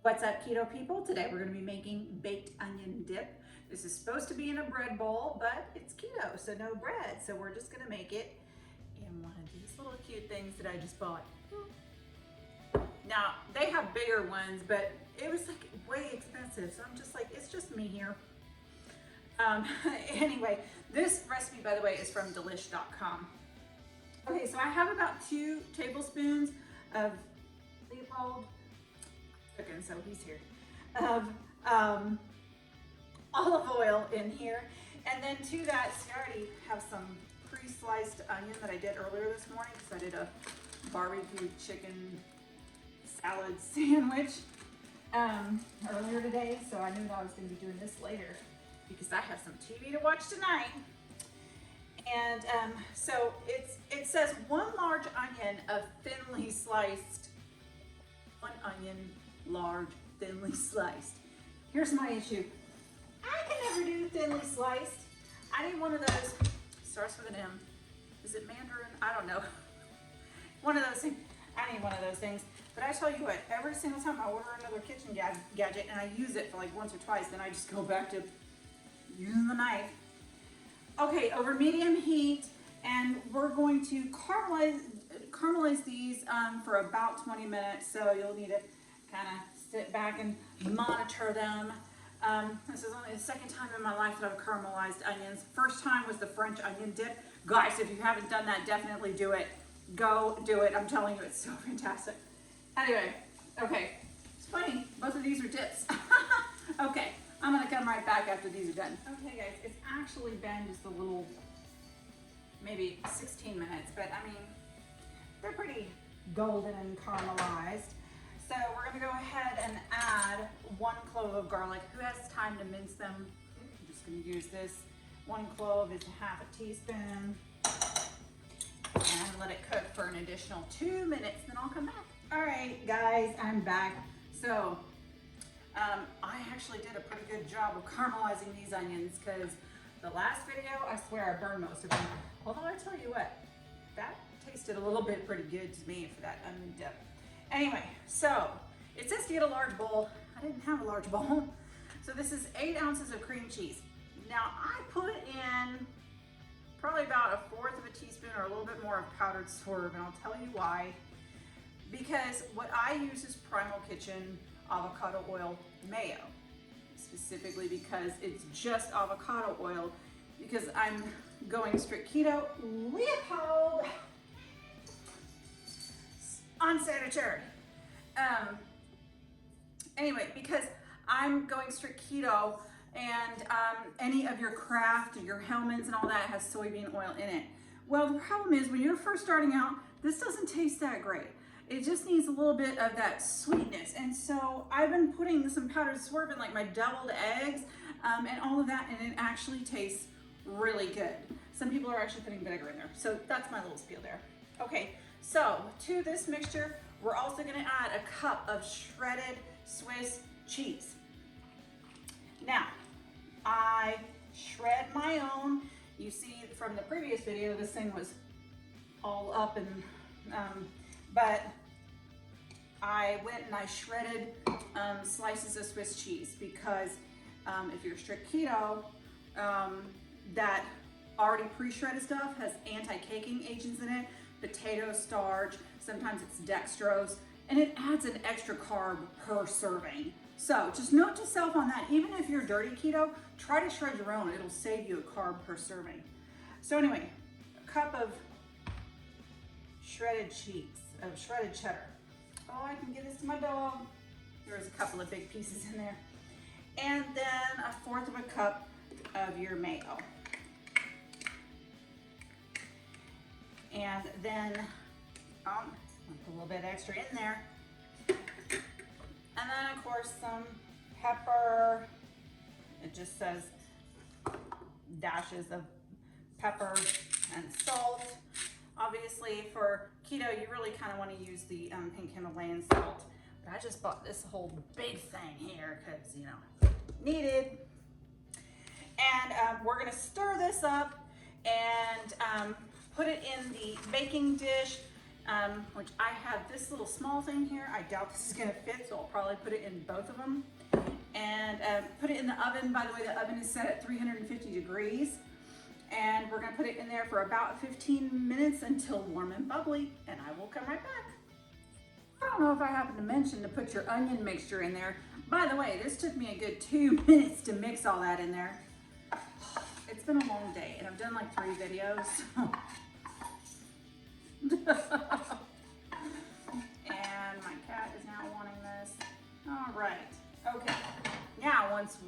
What's up, keto people? Today we're going to be making baked onion dip. This is supposed to be in a bread bowl, but it's keto, so no bread. So we're just going to make it in one of these little cute things that I just bought. Now, they have bigger ones, but it was like way expensive. So I'm just like, it's just me here. Anyway, this recipe, by the way, is from delish.com. Okay, so I have about 2 tablespoons of Leopold cooking, so he's here, of olive oil in here. And then to that, see, I already have some pre-sliced onion that I did earlier this morning because I did a barbecue chicken salad sandwich earlier today. So I knew that I was going to be doing this later because I have some TV to watch tonight. And so it says 1 large onion of thinly sliced, 1 onion large, thinly sliced. Here's my issue. I can never do thinly sliced. I need one of those, starts with an M. Is it Mandarin? I don't know. One of those things. I need one of those things. But I tell you what, every single time I order another kitchen gadget and I use it for like once or twice, then I just go back to using the knife. Okay, over medium heat, and we're going to caramelize these for about 20 minutes. So you'll need to kind of sit back and monitor them. This is only the 2nd time in my life that I've caramelized onions. First time was the French onion dip. Guys, if you haven't done that, definitely do it. Go do it. I'm telling you, it's so fantastic. Anyway, okay, it's funny. Both of these are dips. Okay, I'm gonna come right back after these are done. Okay, guys, it's actually been just a little, maybe 16 minutes, but I mean, they're pretty golden and caramelized. So we're gonna go ahead and add 1 clove of garlic. Who has time to mince them? I'm just gonna use this. 1 clove is 1/2 teaspoon. And let it cook for an additional 2 minutes, then I'll come back. All right, guys, I'm back. So I actually did a pretty good job of caramelizing these onions because the last video, I swear I burned most of them. Although I tell you what, that tasted a little bit pretty good to me for that onion dip. Anyway, so it says to get a large bowl. I didn't have a large bowl. So this is 8 ounces of cream cheese. Now I put in probably about 1/4 teaspoon or a little bit more of powdered swerve, and I'll tell you why. Because what I use is Primal Kitchen avocado oil mayo, specifically because it's just avocado oil, because I'm going strict keto. Leopold! Unsanitary. Anyway, because I'm going strict keto, and any of your Kraft or your Hellmann's and all that has soybean oil in it. Well, the problem is when you're first starting out, this doesn't taste that great. It just needs a little bit of that sweetness. And so I've been putting some powdered swerve in like my deviled eggs and all of that, and it actually tastes really good. Some people are actually putting vinegar in there. So that's my little spiel there. Okay, so to this mixture, we're also gonna add 1 cup of shredded Swiss cheese. Now, I shred my own. You see from the previous video, this thing was all up and, but I went and I shredded slices of Swiss cheese because if you're strict keto, that already pre-shredded stuff has anti-caking agents in it, potato starch, sometimes it's dextrose, and it adds an extra carb per serving. So just note to self on that, even if you're dirty keto, try to shred your own. It'll save you a carb per serving. So anyway, 1 cup of shredded cheese, of shredded cheddar. Oh, I can give this to my dog. There's a couple of big pieces in there. And then 1/4 cup of your mayo. And then put a little bit extra in there. And then of course some pepper. It just says dashes of pepper and salt. Obviously for keto, you really kind of want to use the pink Himalayan salt. But I just bought this whole big thing here because, you know, needed. And we're gonna stir this up and put it in the baking dish. which I have this little small thing here. I doubt this is gonna fit, so I'll probably put it in both of them. And put it in the oven. By the way, the oven is set at 350 degrees. And we're gonna put it in there for about 15 minutes until warm and bubbly, and I will come right back. I don't know if I happened to mention to put your onion mixture in there. By the way, this took me a good 2 minutes to mix all that in there. It's been a long day, and I've done like 3 videos. And my cat is now wanting this. All right, okay. Now, once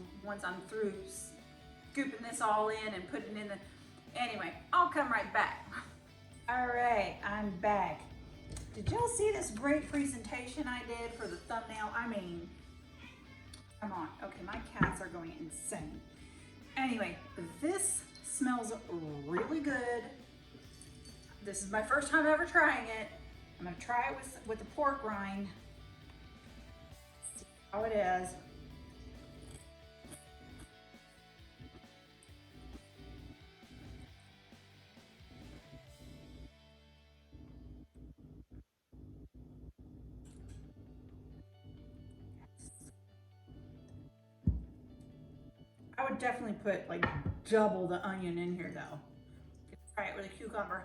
I'm through scooping this all in and putting it in the, anyway, I'll come right back. All right, I'm back. Did y'all see this great presentation I did for the thumbnail? I mean, come on. Okay, my cats are going insane. Anyway, this smells really good. This is my first time ever trying it. I'm gonna try it with the pork rind. See how it is. I would definitely put like double the onion in here though. Try it with a cucumber.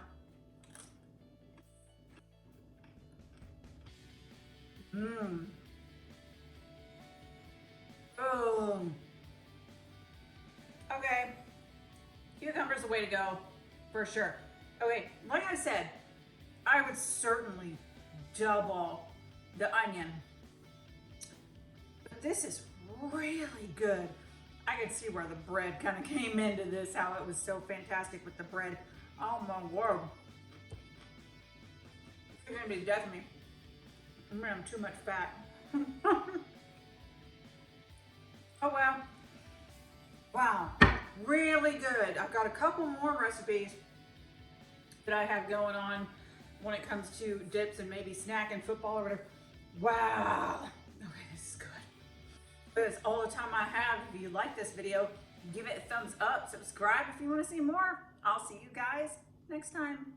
Mmm. Boom. Okay. Cucumber's the way to go, for sure. Okay, like I said, I would certainly double the onion. But this is really good. I could see where the bread kind of came into this, how it was so fantastic with the bread. Oh my word. You're gonna be dead to me. I'm gonna have too much fat. Oh well. Wow, really good. I've got a couple more recipes that I have going on when it comes to dips and maybe snacking football or whatever. Wow. Okay, this is good. That's all the time I have. If you like this video, give it a thumbs up, subscribe if you want to see more. I'll see you guys next time.